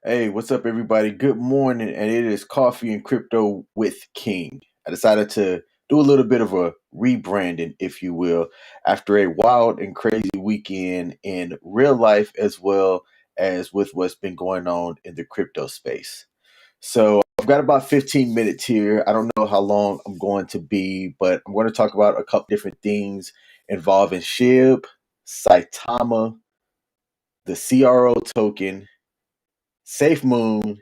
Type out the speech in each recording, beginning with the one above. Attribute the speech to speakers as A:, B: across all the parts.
A: Hey, what's up, everybody? Good morning, and it is Coffee and Crypto with King. I decided to do a little bit of a rebranding, if you will, after a wild and crazy weekend in real life as well as with what's been going on in the crypto space. So, I've got about 15 minutes here. I don't know how long I'm going to be, but I'm going to talk about a couple different things involving Shib, Saitama, the CRO token, Safe Moon,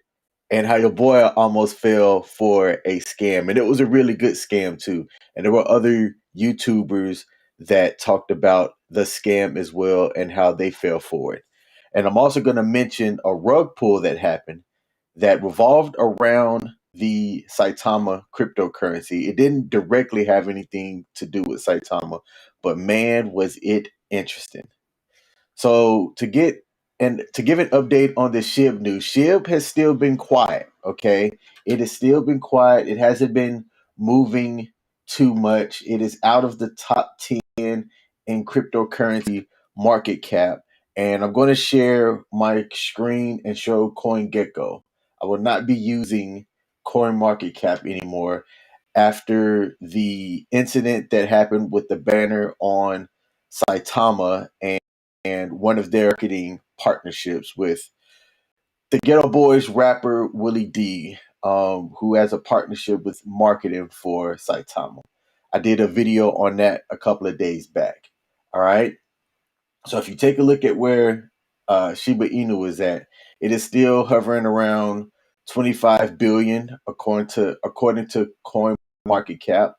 A: and how your boy almost fell for a scam. And it was a really good scam, too. And there were other YouTubers that talked about the scam as well and how they fell for it. And I'm also going to mention a rug pull that happened that revolved around the Saitama cryptocurrency. It didn't directly have anything to do with Saitama, but man, was it interesting. So to give an update on the Shib news, Shib has still been quiet. Okay, it has still been quiet. It hasn't been moving too much. It is out of the top 10 in cryptocurrency market cap. And I'm going to share my screen and show CoinGecko. I will not be using Coin Market Cap anymore after the incident that happened with the banner on Saitama and one of their marketing partnerships with the Ghetto Boys rapper Willie D, who has a partnership with marketing for Saitama. I did a video on that a couple of days back. All right. So if you take a look at where Shiba Inu is at, it is still hovering around 25 billion according to Coin Market Cap.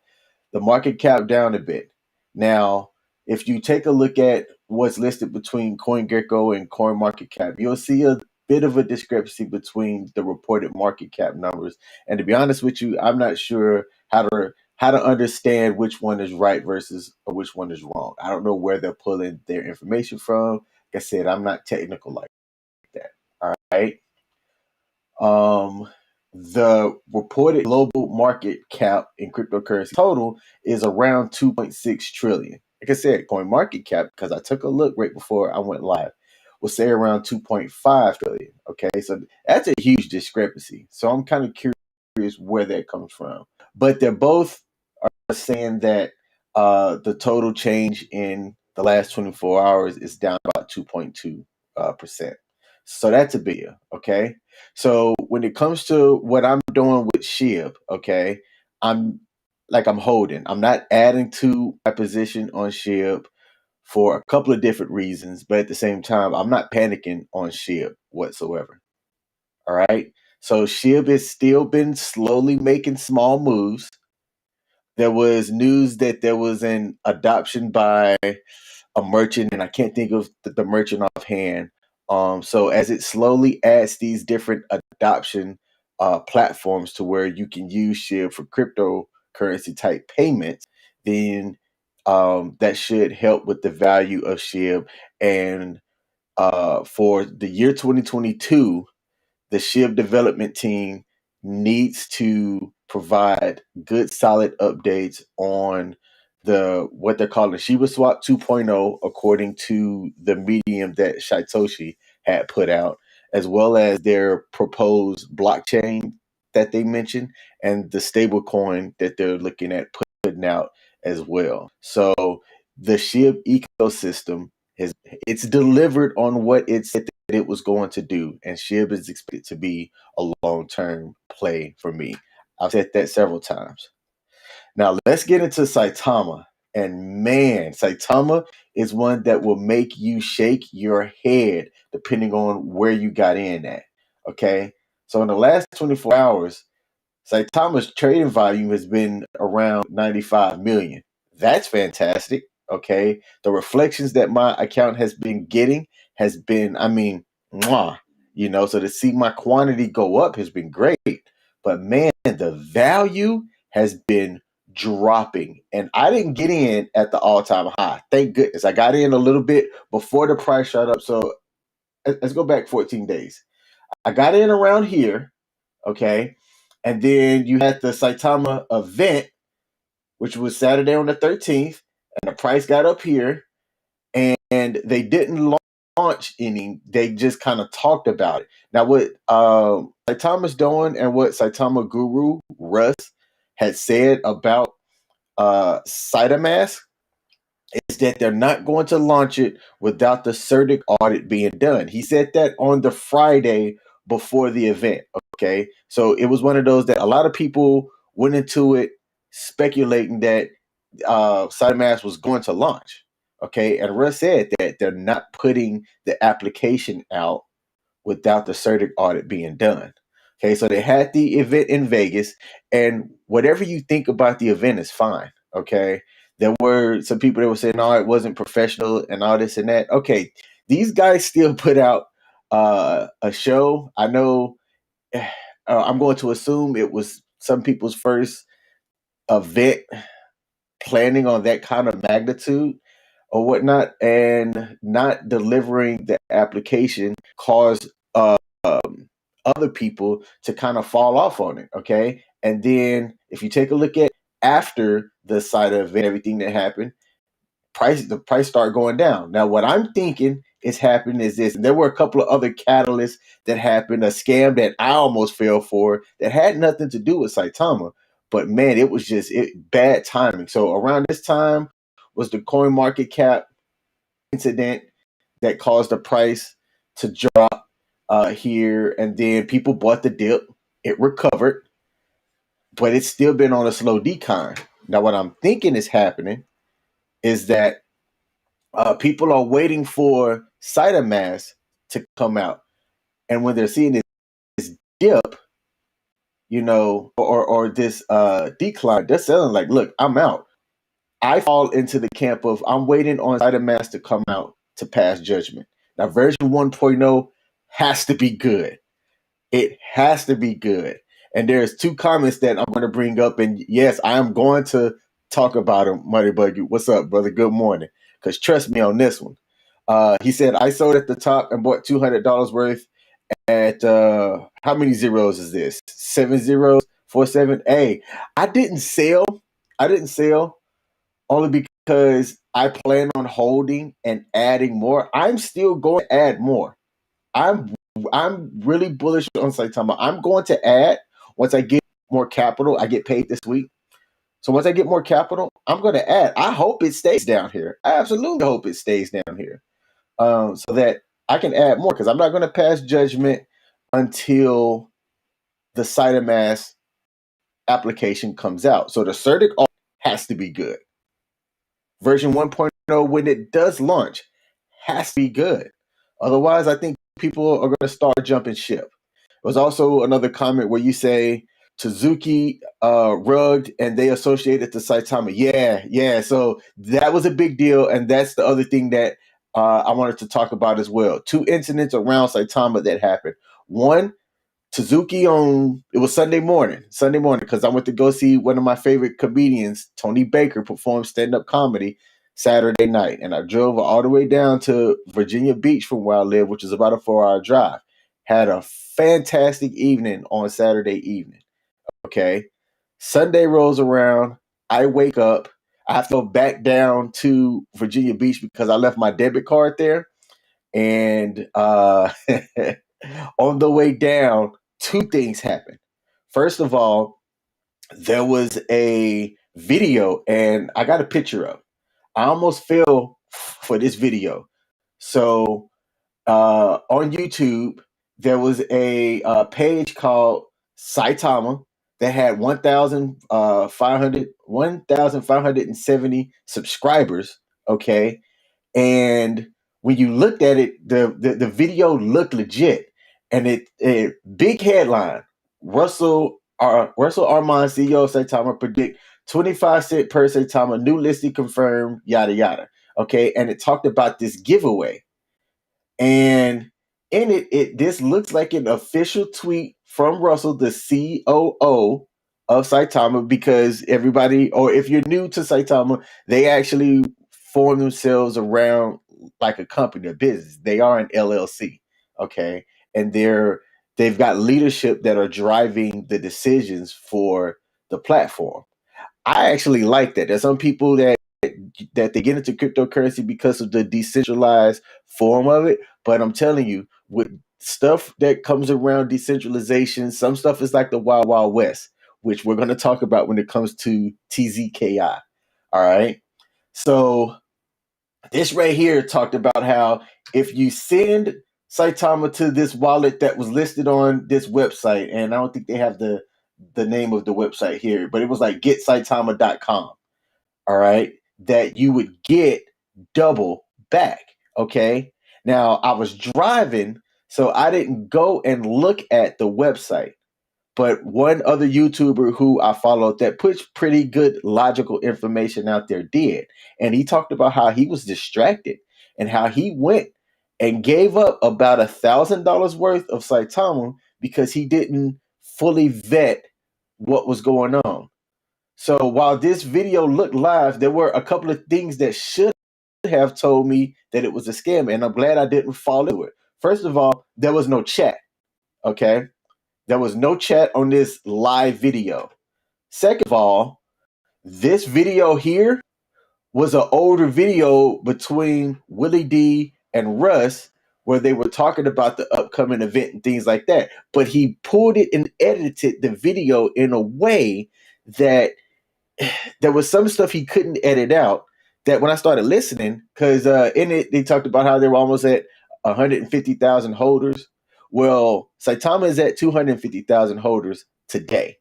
A: The market cap down a bit. Now, if you take a look at what's listed between CoinGecko and CoinMarketCap, you'll see a bit of a discrepancy between the reported market cap numbers. And to be honest with you, I'm not sure how to understand which one is right versus or which one is wrong. I don't know where they're pulling their information from. Like I said, I'm not technical like that. All right. Um, the reported global market cap in cryptocurrency total is around 2.6 trillion. Like I said, coin market cap, because I took a look right before I went live, will say around 2.5 trillion. Okay, so that's a huge discrepancy. So I'm kind of curious where that comes from. But they're both are saying that the total change in the last 24 hours is down about 2.2 percent. So that's a big deal. Okay. So when it comes to what I'm doing with Shib, okay, I'm I'm holding. I'm not adding to my position on Shib for a couple of different reasons, but at the same time, I'm not panicking on Shib whatsoever. All right. So Shib has still been slowly making small moves. There was news that there was an adoption by a merchant, and I can't think of the merchant offhand. So as it slowly adds these different adoption platforms to where you can use Shib for cryptocurrency type payments, then that should help with the value of Shib. And for the year 2022, the Shib development team needs to provide good solid updates on the what they're calling Shiba Swap 2.0 according to the medium that Satoshi had put out, as well as their proposed blockchain that they mentioned and the stable coin that they're looking at putting out as well. So the Shib ecosystem has it's delivered on what it said that it was going to do, and Shib is expected to be a long term play for me. I've said that several times. Now let's get into Saitama. And man, Saitama is one that will make you shake your head depending on where you got in at. Okay. So in the last 24 hours, Saitama's trading volume has been around 95 million. That's fantastic. Okay. The reflections that my account has been getting has been, I mean, mwah, so to see my quantity go up has been great. But man, the value has been dropping. And I didn't get in at the all time high. Thank goodness. I got in a little bit before the price shot up. So let's go back 14 days. I got in around here. Okay. And then you had the Saitama event, which was Saturday on the 13th, and the price got up here, and they didn't launch inning. They just kind of talked about it. Now, what Saitama's doing and what Saitama guru Russ had said about Saitama is that they're not going to launch it without the CERTIC audit being done. He said that on the Friday before the event. Okay. So it was one of those that a lot of people went into it speculating that Saitama was going to launch. Okay. And Russ said that they're not putting the application out without the CERTIC audit being done. Okay, so they had the event in Vegas, and whatever you think about the event is fine. Okay, there were some people that were saying, "No, it wasn't professional," and all this and that. Okay, these guys still put out a show. I know. I'm going to assume it was some people's first event planning on that kind of magnitude or whatnot, and not delivering the application caused other people to kind of fall off on it. Okay. And then if you take a look at after the side event, everything that happened, the price started going down. Now, what I'm thinking is happening is this. And there were a couple of other catalysts that happened, a scam that I almost fell for that had nothing to do with Saitama. But man, it was just bad timing. So around this time was the coin market cap incident that caused the price to drop here, and then people bought the dip. It recovered, but it's still been on a slow decline. Now, what I'm thinking is happening is that people are waiting for Saitama to come out, and when they're seeing this dip, or this decline, they're selling like, "Look, I'm out." I fall into the camp of I'm waiting on Saitama to come out to pass judgment. Now, version 1.0 has to be good. It has to be good. And there's two comments that I'm going to bring up. And yes, I am going to talk about them, Money Buggy. What's up, brother? Good morning. Because trust me on this one. He said, I sold at the top and bought $200 worth at, how many zeros is this? 7 zeros, 47. Hey, I didn't sell. I didn't sell only because I plan on holding and adding more. I'm still going to add more. I'm really bullish on Saitama. I'm going to add once I get more capital. I get paid this week. So once I get more capital, I'm going to add. I hope it stays down here. I absolutely hope it stays down here, so that I can add more, because I'm not going to pass judgment until the Saitama application comes out. So the CERTIC has to be good. Version 1.0, when it does launch, has to be good. Otherwise, I think people are going to start jumping ship. There was also another comment where you say Suzuki rugged and they associated to Saitama. Yeah. So that was a big deal, and that's the other thing that I wanted to talk about as well. Two incidents around Saitama that happened. One, Suzuki it was Sunday morning, because I went to go see one of my favorite comedians, Tony Baker, perform stand-up comedy Saturday night. And I drove all the way down to Virginia Beach from where I live, which is about a 4-hour drive. Had a fantastic evening on Saturday evening. Okay. Sunday rolls around. I wake up. I have to go back down to Virginia Beach because I left my debit card there. And on the way down, two things happened. First of all, there was a video, and I got a picture of. I almost fell for this video. So on YouTube, there was a page called Saitama that had 1,570 subscribers. Okay. And when you looked at it, the video looked legit, and it big headline: Russell Armand, CEO of Saitama, predict 25 cent per Saitama, new listing confirmed, yada yada. Okay, and it talked about this giveaway, and in it this looks like an official tweet from Russell, the COO of Saitama, because everybody, or if you're new to Saitama, they actually form themselves around like a company, a business. They are an LLC, okay, and they've got leadership that are driving the decisions for the platform. I actually like that. There's some people that that they get into cryptocurrency because of the decentralized form of it. But I'm telling you, with stuff that comes around decentralization, some stuff is like the Wild Wild West, which we're going to talk about when it comes to TZKI. All right. So this right here talked about how if you send Saitama to this wallet that was listed on this website, and I don't think they have the name of the website here, but it was like getsaitama.com. All right, that you would get double back. Okay. Now I was driving, so I didn't go and look at the website. But one other YouTuber who I followed that puts pretty good logical information out there did. And he talked about how he was distracted and how he went and gave up about $1,000 worth of Saitama because he didn't fully vet what was going on. So while this video looked live, there were a couple of things that should have told me that it was a scam. And I'm glad I didn't fall into it. First of all, there was no chat. Okay. There was no chat on this live video. Second of all, this video here was an older video between Willie D and Russ where they were talking about the upcoming event and things like that. But he pulled it and edited the video in a way that there was some stuff he couldn't edit out, that when I started listening, because in it, they talked about how they were almost at 150,000 holders. Well, Saitama is at 250,000 holders today.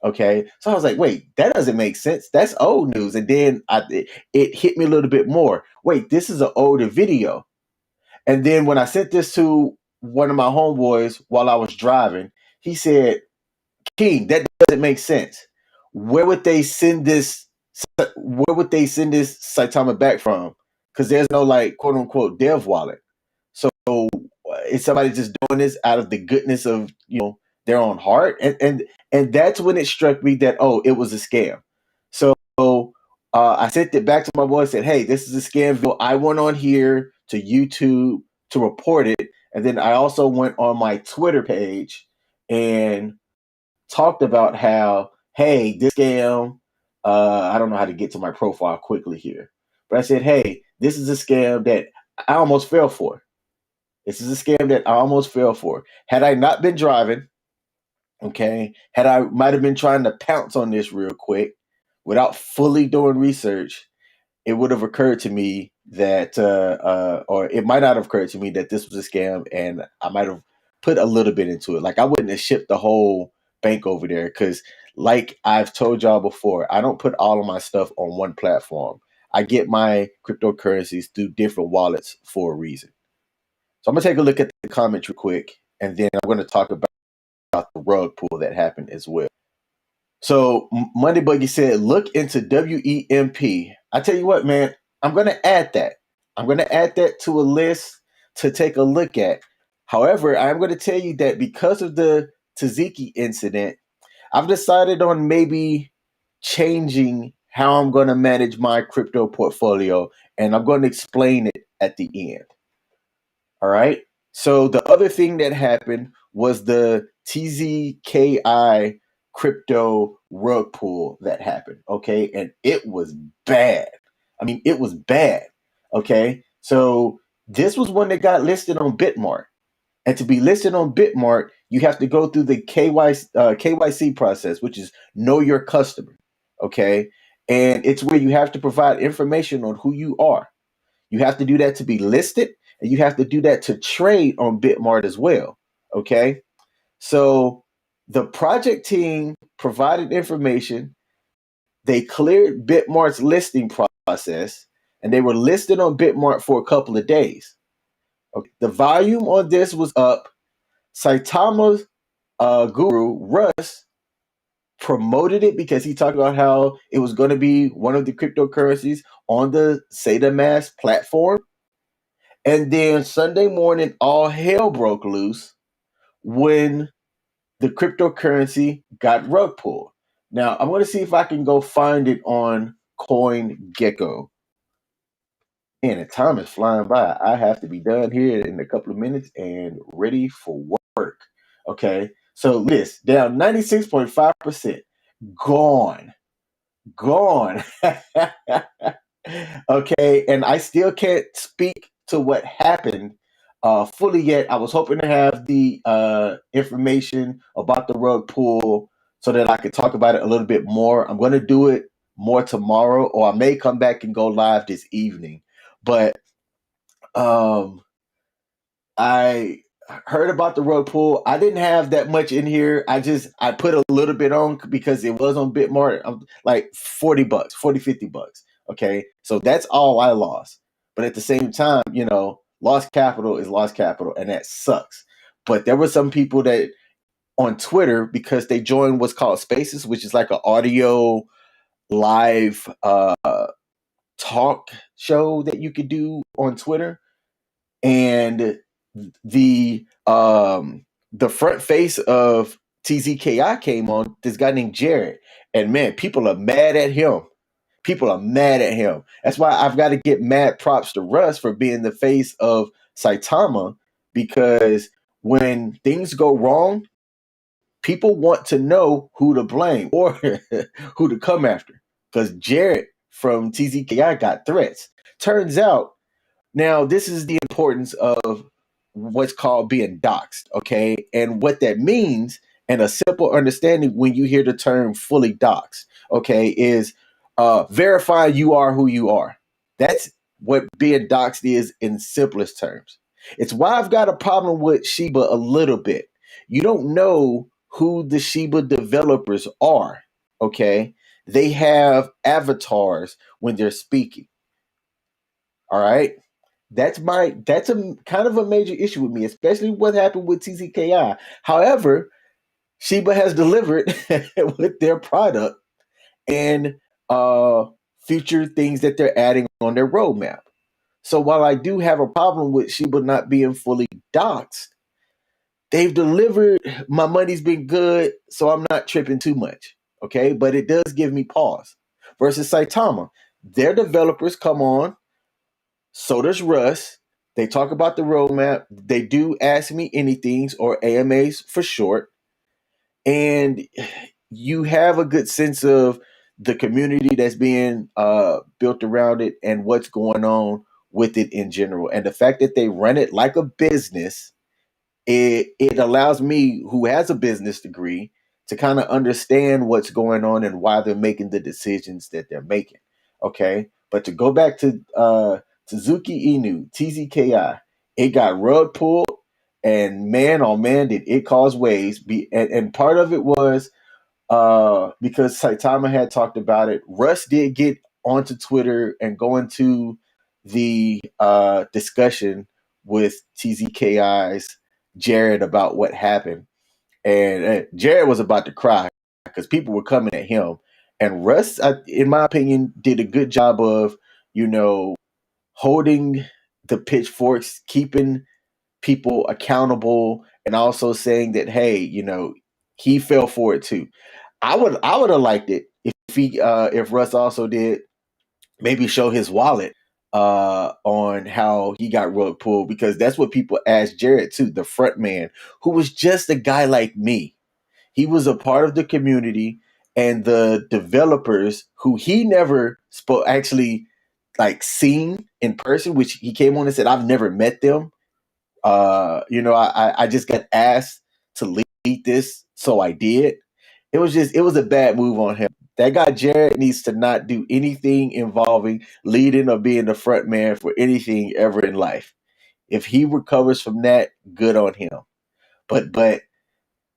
A: Okay. So I was like, wait, that doesn't make sense. That's old news. And then it hit me a little bit more. Wait, this is an older video. And then when I sent this to one of my homeboys while I was driving, he said, King, that doesn't make sense. Where would they send this? Where would they send this Saitama back from? Because there's no like quote unquote dev wallet. So is somebody just doing this out of the goodness of their own heart? And that's when it struck me that it was a scam. So I sent it back to my boy and said, hey, this is a scam video. I went on here to YouTube to report it, and then I also went on my Twitter page and talked about how, hey, this scam, I don't know how to get to my profile quickly here, but I said, hey, this is a scam that I almost fell for. This is a scam that I almost fell for. Had I not been driving, okay, had I might have been trying to pounce on this real quick without fully doing research, it would have occurred to me that, or it might not have occurred to me that this was a scam, and I might have put a little bit into it. Like I wouldn't have shipped the whole bank over there because, like I've told y'all before, I don't put all of my stuff on one platform. I get my cryptocurrencies through different wallets for a reason. So I'm gonna take a look at the comments real quick, and then I'm going to talk about the rug pull that happened as well. So Monday Buggy said, look into WEMP. I tell you what, man, I'm going to add that. I'm going to add that to a list to take a look at. However, I'm going to tell you that because of the Taziki incident, I've decided on maybe changing how I'm going to manage my crypto portfolio, and I'm going to explain it at the end. All right. So the other thing that happened was the TZKI crypto rug pull that happened. Okay. And it was bad. I mean, it was bad. Okay. So this was one that got listed on Bitmart. And to be listed on Bitmart, you have to go through the KYC process, which is know your customer. Okay. And it's where you have to provide information on who you are. You have to do that to be listed, and you have to do that to trade on Bitmart as well. Okay. So the project team provided information. They cleared Bitmart's listing process, and they were listed on Bitmart for a couple of days. Okay. The volume on this was up. Saitama's guru, Russ, promoted it because he talked about how it was going to be one of the cryptocurrencies on the Saitama platform. And then Sunday morning, all hell broke loose when the cryptocurrency got rug pulled. Now, I'm going to see if I can go find it on CoinGecko. And the time is flying by. I have to be done here in a couple of minutes and ready for work. Okay. So this down 96.5%. Gone. Gone. Okay, and I still can't speak to what happened fully yet. I was hoping to have the information about the rug pull so that I could talk about it a little bit more. I'm going to do it more tomorrow, or I may come back and go live this evening. But um, I heard about the rug pull. I didn't have that much in here. I put a little bit on because it was on Bitmart, like $40, 40, $50. Okay. So that's all I lost. But at the same time, lost capital is lost capital, and that sucks. But there were some people that on Twitter, because they joined what's called Spaces, which is like an audio live talk show that you could do on Twitter. And the the front face of TZKI came on, this guy named Jared, and man, people are mad at him. People are mad at him. That's why I've got to get mad props to Russ for being the face of Saitama, because when things go wrong, people want to know who to blame or who to come after. Because Jared from TZKI got threats. Turns out, now, this is the importance of what's called being doxxed, okay? And what that means, and a simple understanding when you hear the term fully doxxed, okay, is verify you are who you are. That's what being doxxed is in simplest terms. It's why I've got a problem with Shiba a little bit. You don't know who the Shiba developers are, okay? They have avatars when they're speaking, all right? That's a kind of a major issue with me, especially what happened with TZKI. However, Shiba has delivered with their product and uh, future things that they're adding on their roadmap. So while I do have a problem with Shiba not being fully doxxed, they've delivered. My money's been good, so I'm not tripping too much. Okay, but it does give me pause. Versus Saitama, their developers come on, so does Russ. They talk about the roadmap. They do Ask Me Anythings, or AMAs for short. And you have a good sense of the community that's being built around it and what's going on with it in general. And the fact that they run it like a business, it allows me, who has a business degree, to kind of understand what's going on and why they're making the decisions that they're making. Okay, but to go back to Suzuki Inu TZKI, it got rug pulled, and man, oh man, did it cause waves. And part of it was because Saitama had talked about it. Russ did get onto Twitter and go into the discussion with TZKI's Jared about what happened. And Jared was about to cry because people were coming at him. And Russ, in my opinion, did a good job of, holding the pitchforks, keeping people accountable, and also saying that, hey, he fell for it too. I would have liked it if Russ also did maybe show his wallet on how he got rug pulled, because that's what people asked Jared too, the front man, who was just a guy like me. He was a part of the community, and the developers who he never spoke actually like seen in person, which he came on and said, I've never met them. I just got asked to lead this, so I did. It was a bad move on him. That guy Jared needs to not do anything involving leading or being the front man for anything ever in life. If he recovers from that, good on him. But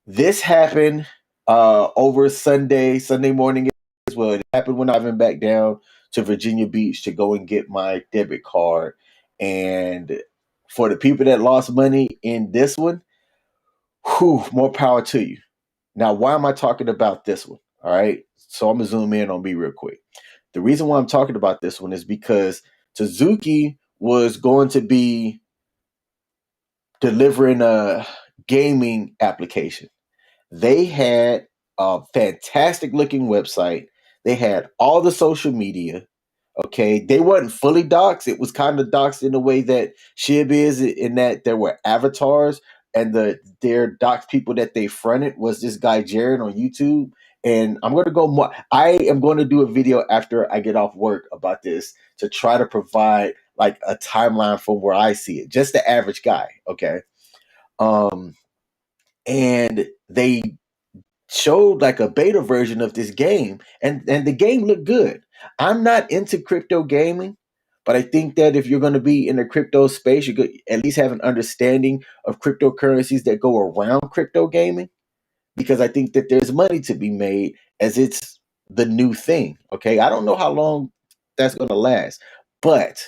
A: this happened over Sunday morning as well. It happened when I went back down to Virginia Beach to go and get my debit card. And for the people that lost money in this one, whew, more power to you. Now, why am I talking about this one? All right. So I'm going to zoom in on me real quick. The reason why I'm talking about this one is because Suzuki was going to be delivering a gaming application. They had a fantastic looking website. They had all the social media. Okay. They weren't fully doxed. It was kind of doxed in the way that Shib is, in that there were avatars, and their doxed people that they fronted was this guy Jared on YouTube. And I'm going to go more. I am going to do a video after I get off work about this to try to provide like a timeline from where I see it, just the average guy. Okay. Um, and they showed like a beta version of this game, and the game looked good. I'm not into crypto gaming, but I think that if you're going to be in the crypto space, you could at least have an understanding of cryptocurrencies that go around crypto gaming, because I think that there's money to be made as it's the new thing. Okay, I don't know how long that's going to last, but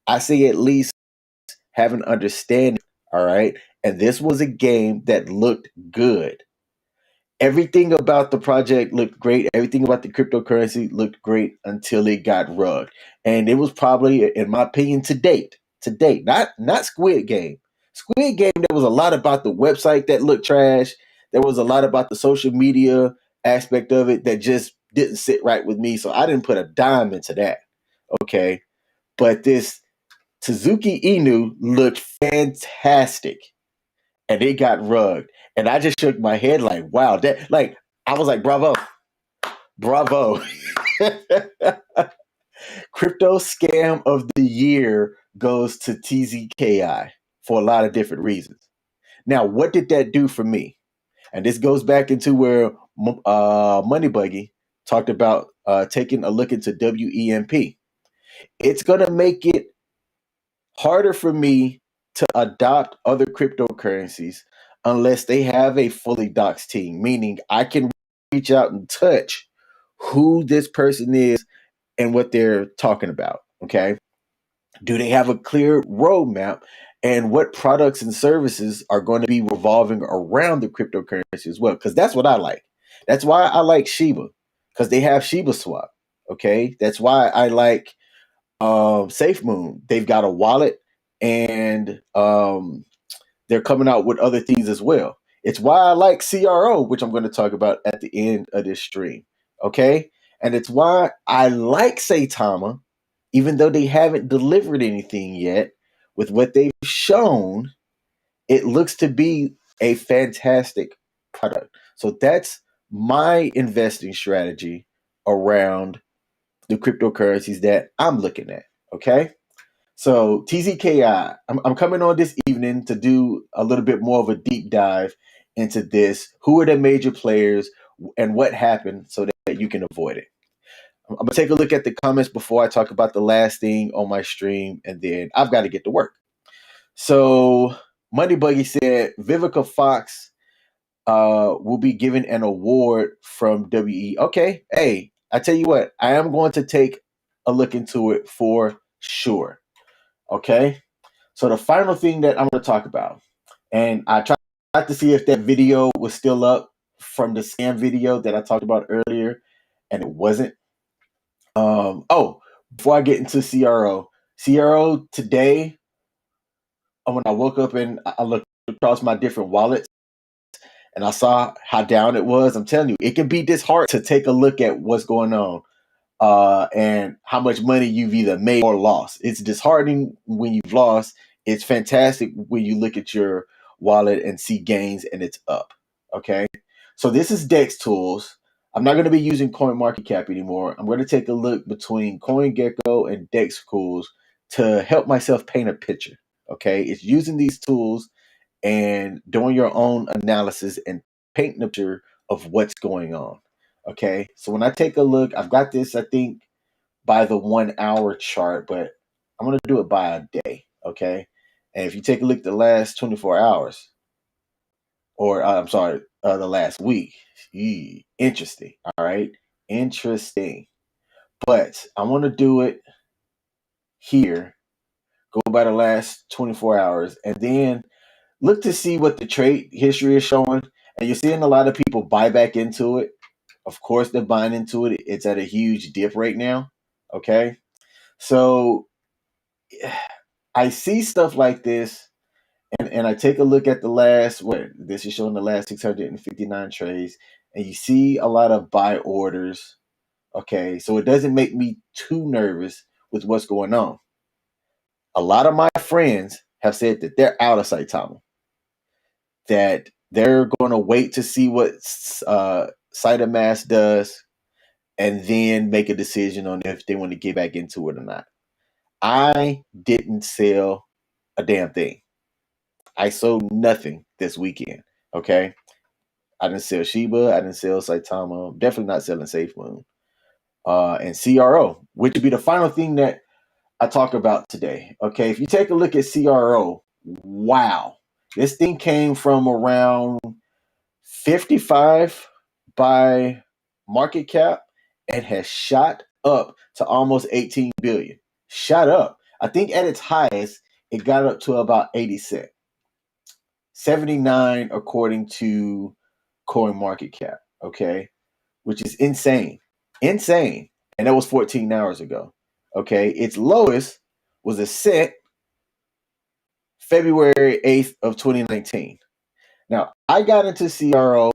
A: I say at least have an understanding. All right, and this was a game that looked good. Everything about the project looked great. Everything about the cryptocurrency looked great until it got rugged. And it was probably, in my opinion, to date, not Squid Game. Squid Game, there was a lot about the website that looked trash. There was a lot about the social media aspect of it that just didn't sit right with me. So I didn't put a dime into that. Okay. But this Suzuki Inu looked fantastic, and it got rugged. And I just shook my head like, wow, that, like, I was like, bravo, bravo. Crypto scam of the year goes to TZKI for a lot of different reasons. Now, what did that do for me? And this goes back into where Money Buggy talked about taking a look into WEMP. It's going to make it harder for me to adopt other cryptocurrencies unless they have a fully doxed team, meaning I can reach out and touch who this person is and what they're talking about. Okay. Do they have a clear roadmap and what products and services are going to be revolving around the cryptocurrency as well? Because that's what I like. That's why I like Shiba, because they have Shiba Swap. Okay. That's why I like Safe Moon. They've got a wallet, and they're coming out with other things as well. It's why I like CRO, which I'm going to talk about at the end of this stream. Okay. And it's why I like Saitama, even though they haven't delivered anything yet. With what they've shown, it looks to be a fantastic product. So that's my investing strategy around the cryptocurrencies that I'm looking at. Okay. So TZKI, I'm coming on this evening to do a little bit more of a deep dive into this. Who are the major players and what happened so that you can avoid it? I'm gonna take a look at the comments before I talk about the last thing on my stream, and then I've got to get to work. So Money Buggy said Vivica Fox will be given an award from WE. Okay, hey, I tell you what, I am going to take a look into it for sure. Okay, so the final thing that I'm going to talk about, and I tried to see if that video was still up from the scam video that I talked about earlier, and it wasn't. Oh, before I get into CRO today, when I woke up and I looked across my different wallets and I saw how down it was, I'm telling you, it can be disheartening to take a look at what's going on and how much money you've either made or lost. It's disheartening when you've lost. It's fantastic when you look at your wallet and see gains and it's up. Okay. So this is Dex Tools. I'm not going to be using CoinMarketCap anymore. I'm going to take a look between CoinGecko and Dex Tools to help myself paint a picture. Okay. It's using these tools and doing your own analysis and painting a picture of what's going on. Okay. So when I take a look, I've got this, I think, by the 1 hour chart, but I'm going to do it by a day. Okay. And if you take a look at the last 24 hours, or I'm sorry, the last week, interesting. All right. Interesting. But I want to do it here, go by the last 24 hours, and then look to see what the trade history is showing. And you're seeing a lot of people buy back into it. Of course, they're buying into it. It's at a huge dip right now. Okay. So I see stuff like this, and I take a look at the last, what this is showing, the last 659 trades, and you see a lot of buy orders. Okay. So it doesn't make me too nervous with what's going on. A lot of my friends have said that they're out of Saitama, that they're going to wait to see what Saitama does, and then make a decision on if they want to get back into it or not. I didn't sell a damn thing. I sold nothing this weekend. Okay. I didn't sell Shiba. I didn't sell Saitama. I'm definitely not selling SafeMoon. And CRO, which would be the final thing that I talk about today. Okay. If you take a look at CRO, wow. This thing came from around 55 by market cap and has shot up to almost 18 billion. Shot up. I think at its highest, it got up to about 80 cents. 79 according to coin market cap, okay, which is insane. Insane. And that was 14 hours ago. Okay. Its lowest was a cent February 8th of 2019. Now, I got into CRO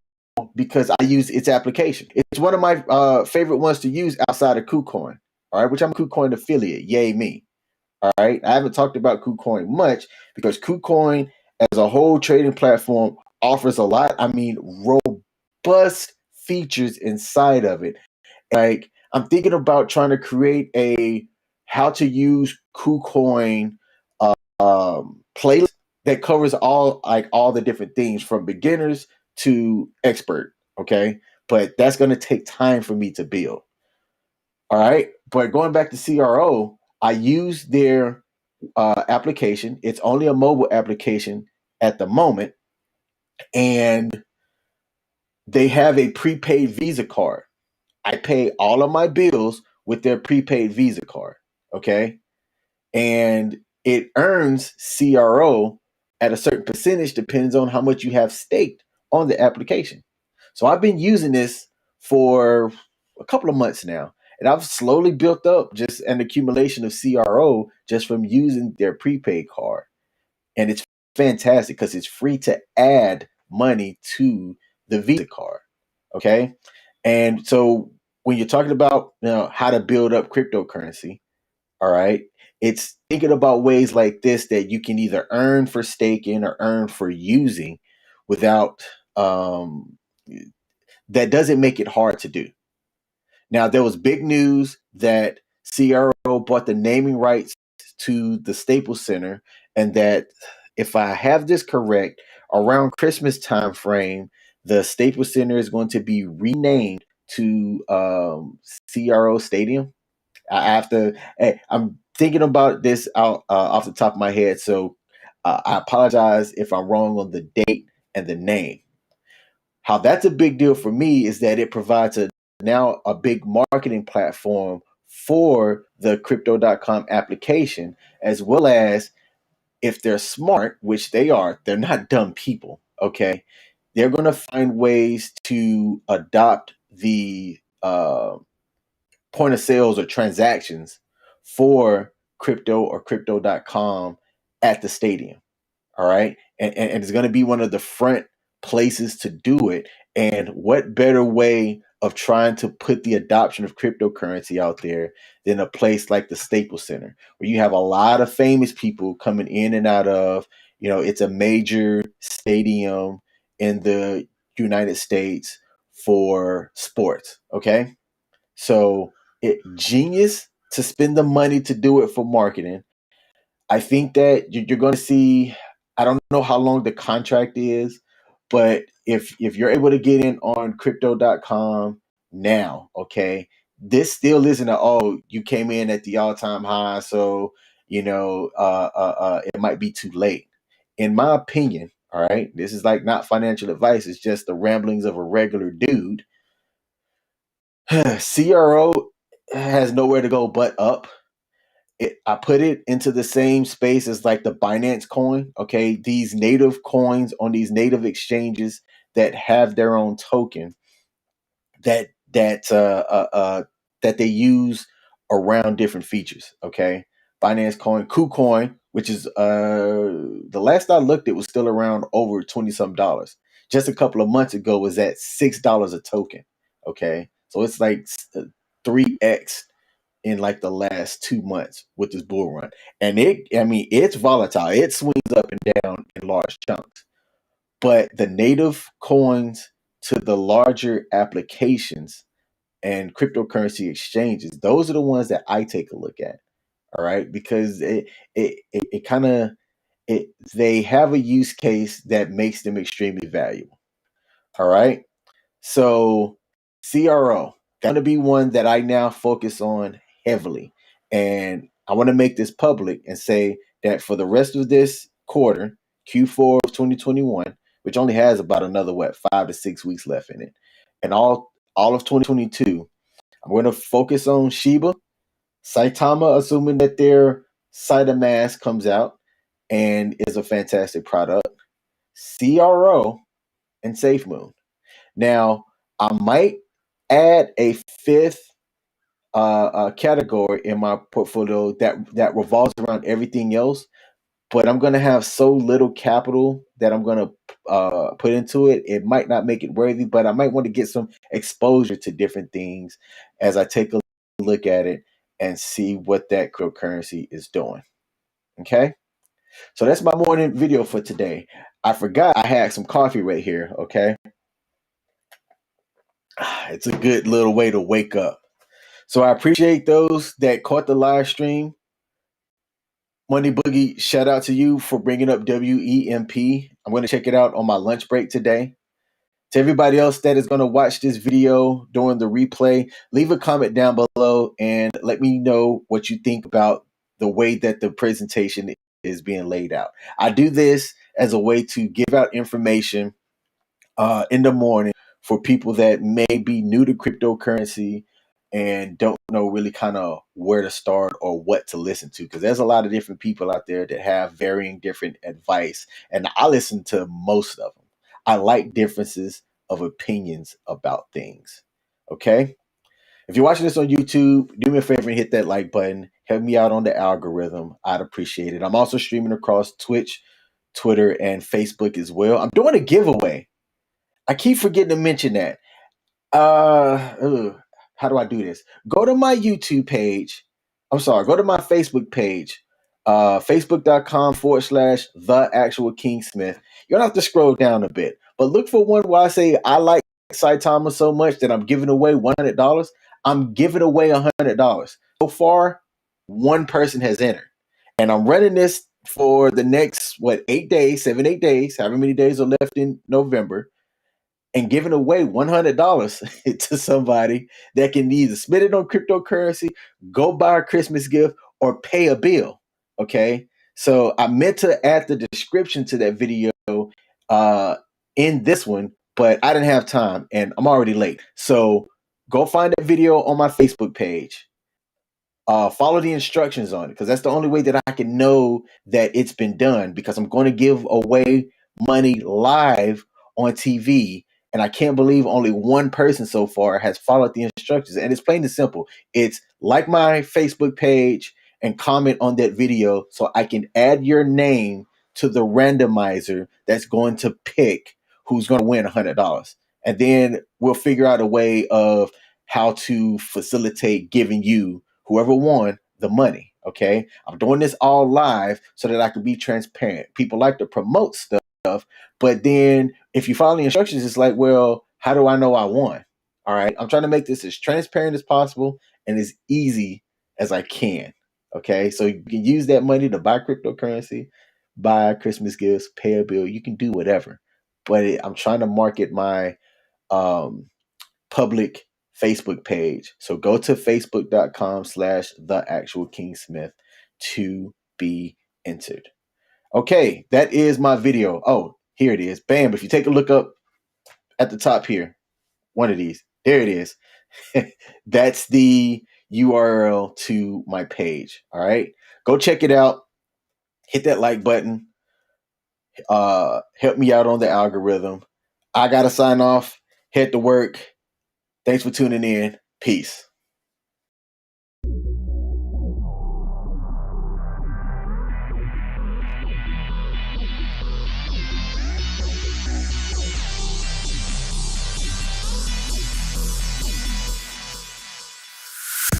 A: because I use its application. It's one of my favorite ones to use outside of KuCoin, all right, which I'm a KuCoin affiliate. Yay me. All right. I haven't talked about KuCoin much because KuCoin as a whole trading platform offers a lot. I mean, robust features inside of it. Like, I'm thinking about trying to create a how to use KuCoin playlist that covers all the different things from beginners to expert. Okay. But that's going to take time for me to build. All right. But going back to CRO, I use their application. It's only a mobile application at the moment. And they have a prepaid Visa card. I pay all of my bills with their prepaid Visa card. Okay. And it earns CRO at a certain percentage, depends on how much you have staked on the application. So I've been using this for a couple of months now, and I've slowly built up just an accumulation of CRO just from using their prepaid card. And it's fantastic because it's free to add money to the Visa card. Okay. And so when you're talking about how to build up cryptocurrency, all right, it's thinking about ways like this that you can either earn for staking or earn for using without that doesn't make it hard to do. Now, there was big news that CRO bought the naming rights to the Staples Center, and that if I have this correct, around Christmas time frame, the Staples Center is going to be renamed to CRO Stadium. I have to. Hey, I'm thinking about this out off the top of my head, so I apologize if I'm wrong on the date and the name. How that's a big deal for me is that it provides now a big marketing platform for the crypto.com application, as well as if they're smart, which they are, they're not dumb people, okay? They're going to find ways to adopt the point of sales or transactions for crypto or crypto.com at the stadium. All right. And it's going to be one of the front places to do it. And what better way of trying to put the adoption of cryptocurrency out there than a place like the Staples Center, where you have a lot of famous people coming in and out of, it's a major stadium in the United States for sports. Okay. So genius to spend the money to do it for marketing. I think that you're going to see. I don't know how long the contract is, but if you're able to get in on crypto.com now, okay, this still isn't you came in at the all time high, so it might be too late. In my opinion, all right, this is like not financial advice; it's just the ramblings of a regular dude. CRO has nowhere to go but up. I put it into the same space as like the Binance coin. Okay, these native coins on these native exchanges that have their own token that that they use around different features. Okay, Binance coin, KuCoin, which is the last I looked, it was still around over 20 some dollars. Just a couple of months ago was at $6 a token. Okay, so it's like 3x in like the last 2 months with this bull run. And it's volatile. It swings up and down in large chunks. But the native coins to the larger applications and cryptocurrency exchanges, those are the ones that I take a look at. All right, because it kind of it they have a use case that makes them extremely valuable. All right, so CRO going to be one that I now focus on heavily, and I want to make this public and say that for the rest of this quarter, Q4 of 2021, which only has about another 5 to 6 weeks left in it, and all of 2022, I'm going to focus on Shiba, Saitama, assuming that their Saitama comes out and is a fantastic product, CRO, and SafeMoon. Now, I might add a fifth category in my portfolio that revolves around everything else, but I'm going to have so little capital that I'm going to put into it. It might not make it worthy, but I might want to get some exposure to different things as I take a look at it and see what that cryptocurrency is doing. Okay. So that's my morning video for today. I forgot I had some coffee right here. Okay. It's a good little way to wake up. So I appreciate those that caught the live stream. Money Boogie, shout out to you for bringing up WEMP. I'm going to check it out on my lunch break today. To everybody else that is going to watch this video during the replay, leave a comment down below and let me know what you think about the way that the presentation is being laid out. I do this as a way to give out information in the morning for people that may be new to cryptocurrency and don't know really kind of where to start or what to listen to, because there's a lot of different people out there that have varying different advice, and I listen to most of them. I like differences of opinions about things. Okay, if you're watching this on YouTube, do me a favor and hit that like button. Help me out on the algorithm. I'd appreciate it. I'm also streaming across Twitch, Twitter, and Facebook as well. I'm doing a giveaway. I keep forgetting to mention that. How do I do this? Go to my YouTube page. I'm sorry, go to my Facebook page. Facebook.com/ the actual King Smith. You don't have to scroll down a bit, but look for one where I say I like Saitama so much that I'm giving away $100. I'm giving away $100. So far, one person has entered. And I'm running this for the next 8 days, 7, 8 days, however many days are left in November, and giving away $100 to somebody that can either spend it on cryptocurrency, go buy a Christmas gift, or pay a bill. Okay. So I meant to add the description to that video in this one, but I didn't have time and I'm already late. So go find that video on my Facebook page. Follow the instructions on it, because that's the only way that I can know that it's been done, because I'm going to give away money live on TV. And I can't believe only one person so far has followed the instructions. And it's plain and simple. It's like my Facebook page and comment on that video so I can add your name to the randomizer that's going to pick who's going to win $100. And then we'll figure out a way of how to facilitate giving you, whoever won, the money. Okay. I'm doing this all live so that I can be transparent. People like to promote stuff, but then if you follow the instructions, it's like, well, how do I know I won? All right. I'm trying to make this as transparent as possible and as easy as I can. Okay. So you can use that money to buy cryptocurrency, buy Christmas gifts, pay a bill. You can do whatever. But I'm trying to market my public Facebook page. So go to facebook.com/ the actual King Smith to be entered. Okay, that is my video. Oh, here it is. Bam. If you take a look up at the top here, one of these, there it is. That's the URL to my page. All right. Go check it out. Hit that like button. Help me out on the algorithm. I got to sign off. Head to work. Thanks for tuning in. Peace.